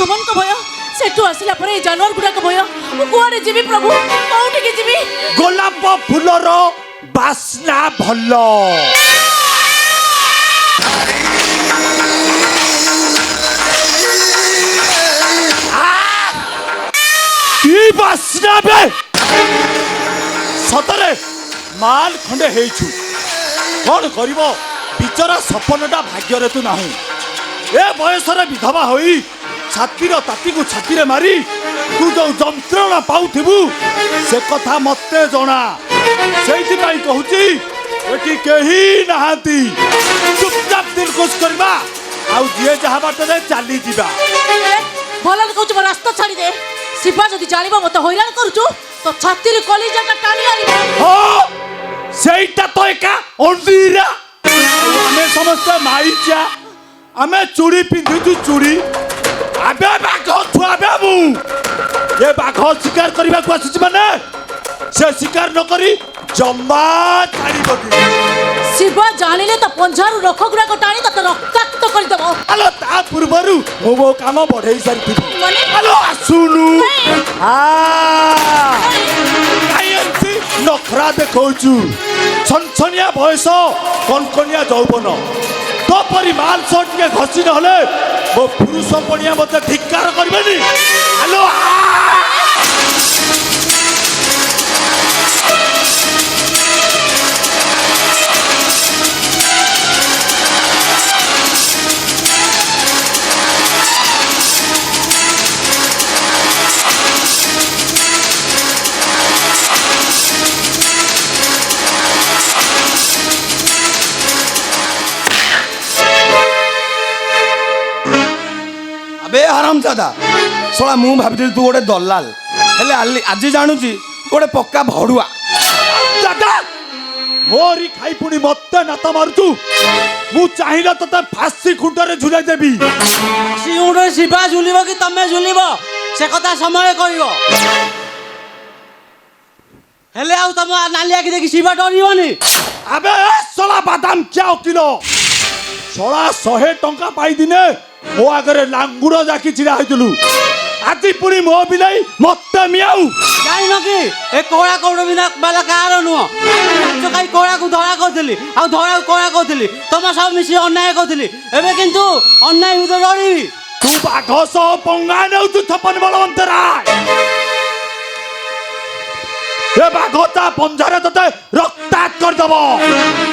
सुमन को भय सेठू आसिला पर ए जानवर गुडा को भय मु कुआडे जीवी प्रभु कोउठी के जीवी गोलाप फूलर बास्ना भल की बास्ना बे सतरे माल खंडे हेइछु कौन करिबो बिचरा सपनटा भाग्य तू नाहू ए बयस विधवा होई छातीर ताती को छाती मारी तू जो जंत्रणा पाउथिबु से कथा मते जणा सेति पई कहूची एटी केही नहाती चुपचाप दिल खुश करबा आउ जे जहा बाटे चली जीवा भलन कहूच रास्ता छाड़ी दे शिवा जदि जानिबो मते हैरान करूचु तो छाती रे कलिजाटा टानी आनिबो हो सेइटा तो एका अंडीरा आमे समस्त माईचा आमे चूड़ी पिंधुचु चूड़ी आबे बाघ छुआबे मु ये बाघ शिकार करबा को आसुची माने से शिकार न करी जम्मा छाड़ी बकी शिवा जानिले तो पंजारू रख गुडा को टाणी तो रक्ताक्त कर देबो हेलो ता पूर्वरु वो काम बढ़ाई सारी माने हेलो आसुनु आयंती नखरा देखौचु छनछनिया बयस कनकनिया जौवन तो परी माल शर्ट के घसी न हले वो पुरुष पणिया मते धिक्कार करबेनी हेलो अबे हरामजादा सोला मु भाबी तू गोटे दलाल हेले आज जानुची तू गोटे पक्का भड़ुआ दादा मोरी खाई पुणी मते नाता मारुतु मु चाहिला तते फांसी खुंटरे झुलाई देबी सिउडे शिवा झुलिबो कि तमे झुलिबो से कथा समय कहइबो हेले आउ तम नालिया कि देखि शिवा डरिबोनी अबे सोला बादाम क्या किलो सोला 100 टंका पाई दिने मो आगरे लांगुड़ जाकी छिड़ा होइतलु आती पुणी मो बिलाई मते मियाऊ जानि न कि ए कोळा कोड बिना बाला कार नु तो काई कोळा को धरा करथली आ धरा कोळा करथली तम सब मिसी अन्याय करथली एबे किंतु अन्याय उदर डरिबी तू बाघ सो पंगा नेउ तू छपन बलवंतरा ए बाघता पंजरे तते रक्तात कर दबो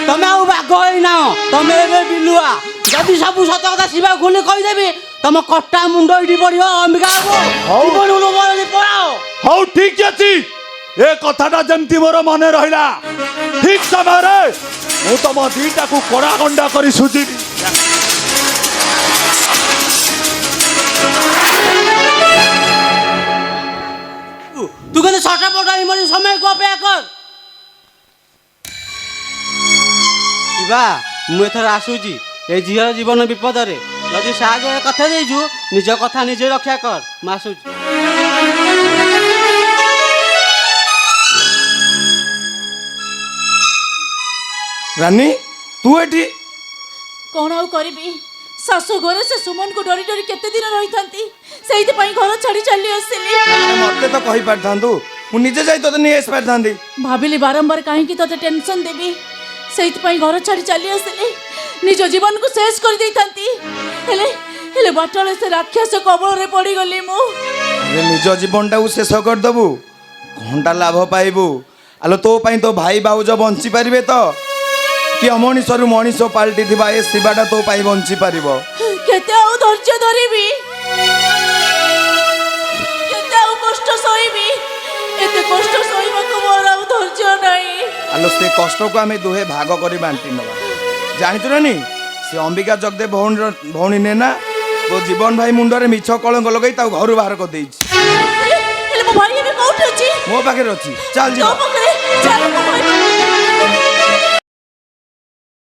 तमे आउ बाघ होई ना तमे एबे बिलुआ जदि सब सत कथा शिवा खुले कहि देबी तम कट्टा मुंडो इडी पड़ियो अंबिका हो जीवन उलो बोलि पड़ाओ हौ ठीक अछि ए कथाटा जेमती मोर मने रहिला ठीक समय रे मु तम दीटा को कोड़ा गंडा करी सुजिबी तू कहते छटा पटा इमर्जेंसी समय को अपेक्षा कर शिवा मु एथर आसुची ए झीर जीवन विपद रे जदि साहाଯ୍ୟ कथा देजु निज कथा निजे रक्षा कर मु आसुची रानी तू एठी कौन आउ करिबी सासु घरे से सुमन को डरी डरी केते दिन रही थांती सेहित पई घर छाड़ी चली आसिली मते तो कहि पारथांतु मु निजे जाई तो नि एस पारथांती भाबिली बारंबार काहे की तते टेंशन देबी सेहित पई घर छाड़ी चली आसिली निज जीवन को शेष कर देई थांती हेले हेले बाटले से राक्षस कबल रे पड़ी गली मु अरे निज जीवनटा शेष कर दबु घंटा लाभ पाइबु आलो तो पई तो भाई बाउज बंची पारिबे तो कि अमनिषरु मनीष पाल्टी थिबा ए शिवाटा तो पाई बंची पारिबो केते आउ धैर्य धरिबी केते आउ कष्ट सहिबी एते कष्ट सहिबा को मोर आउ धैर्य नाही आलो से कष्ट को आमे दुहे भाग करी बांटी नबा जानितु रानी से अंबिका जगदेव भौणी ने ना तो जीवन भाई मुंडरे मिछ कलंक लगई ता घर बाहर कर देइछि हेले मो भाई भी कोठे अछि मो पाखे रछि चल तो जीवा पकड़े चल